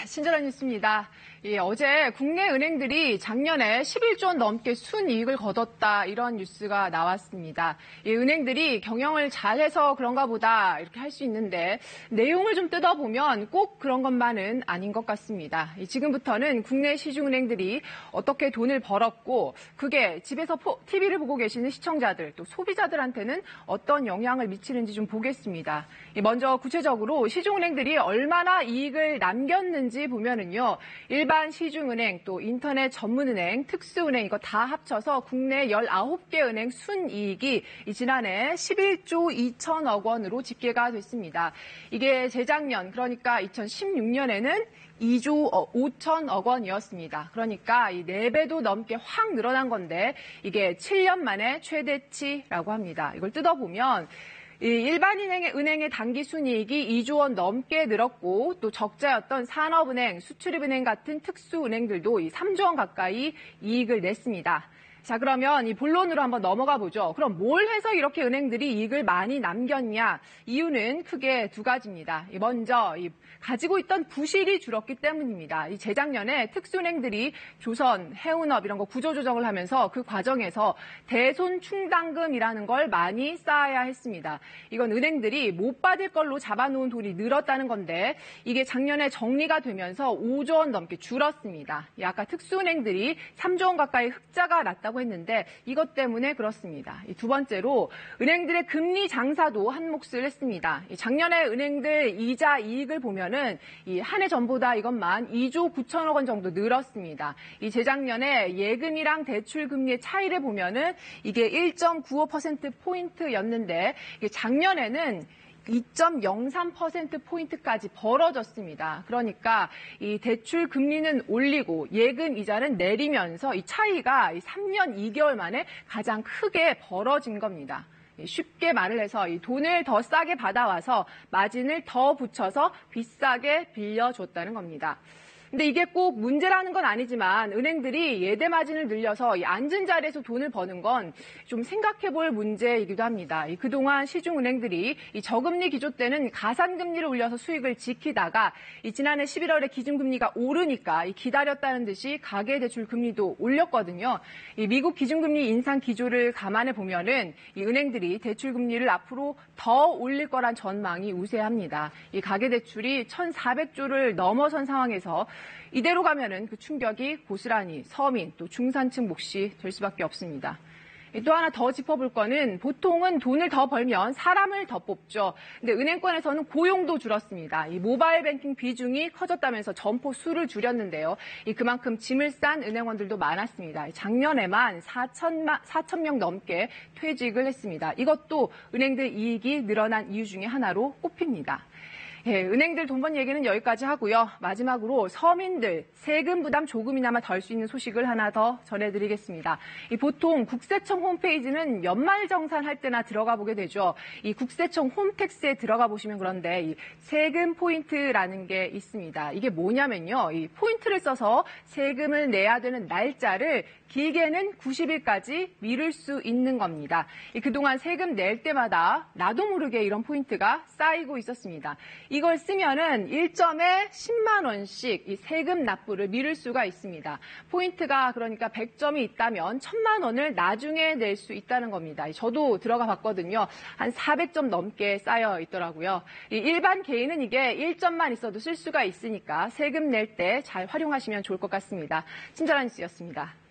친절한 뉴스입니다. 어제 국내 은행들이 작년에 11조 원 넘게 순이익을 거뒀다 이런 뉴스가 나왔습니다. 은행들이 경영을 잘해서 그런가 보다 이렇게 할 수 있는데 내용을 좀 뜯어보면 꼭 그런 것만은 아닌 것 같습니다. 지금부터는 국내 시중은행들이 어떻게 돈을 벌었고 그게 집에서 TV를 보고 계시는 시청자들 또 소비자들한테는 어떤 영향을 미치는지 좀 보겠습니다. 먼저 구체적으로 시중은행들이 얼마나 이익을 남겼는지 보면은요. 일반 시중은행, 또 인터넷 전문은행, 특수은행 이거 다 합쳐서 국내 19개 은행 순이익이 지난해 11조 2천억 원으로 집계가 됐습니다. 이게 재작년 그러니까 2016년에는 2조 5천억 원이었습니다. 그러니까 이 4배도 넘게 확 늘어난 건데 이게 7년 만에 최대치라고 합니다. 이걸 뜯어보면 일반 은행의 단기 순이익이 2조 원 넘게 늘었고 또 적자였던 산업은행, 수출입은행 같은 특수은행들도 3조 원 가까이 이익을 냈습니다. 자, 그러면 이 본론으로 한번 넘어가 보죠. 그럼 뭘 해서 이렇게 은행들이 이익을 많이 남겼냐? 이유는 크게 두 가지입니다. 먼저 가지고 있던 부실이 줄었기 때문입니다. 재작년에 특수은행들이 조선, 해운업 이런 거 구조조정을 하면서 그 과정에서 대손 충당금이라는 걸 많이 쌓아야 했습니다. 이건 은행들이 못 받을 걸로 잡아놓은 돈이 늘었다는 건데 이게 작년에 정리가 되면서 5조 원 넘게 줄었습니다. 아까 특수은행들이 3조 원 가까이 흑자가 났다고 했는데 이것 때문에 그렇습니다. 두 번째로 은행들의 금리 장사도 한 몫을 했습니다. 작년에 은행들 이자 이익을 보면은 한 해 전보다 이것만 2조 9천억 원 정도 늘었습니다. 재작년에 예금이랑 대출 금리의 차이를 보면은 이게 1.95%포인트였는데 작년에는 2.03%포인트까지 벌어졌습니다. 그러니까 이 대출 금리는 올리고 예금 이자는 내리면서 이 차이가 3년 2개월 만에 가장 크게 벌어진 겁니다. 쉽게 말을 해서 이 돈을 더 싸게 받아와서 마진을 더 붙여서 비싸게 빌려줬다는 겁니다. 근데 이게 꼭 문제라는 건 아니지만 은행들이 예대 마진을 늘려서 앉은 자리에서 돈을 버는 건 좀 생각해 볼 문제이기도 합니다. 그동안 시중은행들이 저금리 기조 때는 가산금리를 올려서 수익을 지키다가 지난해 11월에 기준금리가 오르니까 기다렸다는 듯이 가계대출 금리도 올렸거든요. 미국 기준금리 인상 기조를 감안해 보면은 은행들이 대출 금리를 앞으로 더 올릴 거란 전망이 우세합니다. 가계대출이 1,400조를 넘어선 상황에서 이대로 가면은 그 충격이 고스란히 서민 또 중산층 몫이 될 수밖에 없습니다. 또 하나 더 짚어볼 거는 보통은 돈을 더 벌면 사람을 더 뽑죠. 근데 은행권에서는 고용도 줄었습니다. 모바일 뱅킹 비중이 커졌다면서 점포 수를 줄였는데요. 그만큼 짐을 싼 은행원들도 많았습니다. 작년에만 4천 명 넘게 퇴직을 했습니다. 이것도 은행들 이익이 늘어난 이유 중에 하나로 꼽힙니다. 은행들 돈 번 얘기는 여기까지 하고요. 마지막으로 서민들 세금 부담 조금이나마 덜 수 있는 소식을 하나 더 전해드리겠습니다. 보통 국세청 홈페이지는 연말정산할 때나 들어가 보게 되죠. 국세청 홈택스에 들어가 보시면 그런데 세금 포인트라는 게 있습니다. 이게 뭐냐면요. 포인트를 써서 세금을 내야 되는 날짜를 길게는 90일까지 미룰 수 있는 겁니다. 그동안 세금 낼 때마다 나도 모르게 이런 포인트가 쌓이고 있었습니다. 이걸 쓰면은 1점에 10만 원씩 세금 납부를 미룰 수가 있습니다. 포인트가 그러니까 100점이 있다면 1,000만 원을 나중에 낼 수 있다는 겁니다. 저도 들어가 봤거든요. 한 400점 넘게 쌓여 있더라고요. 일반 개인은 이게 1점만 있어도 쓸 수가 있으니까 세금 낼 때 잘 활용하시면 좋을 것 같습니다. 친절한 뉴스였습니다.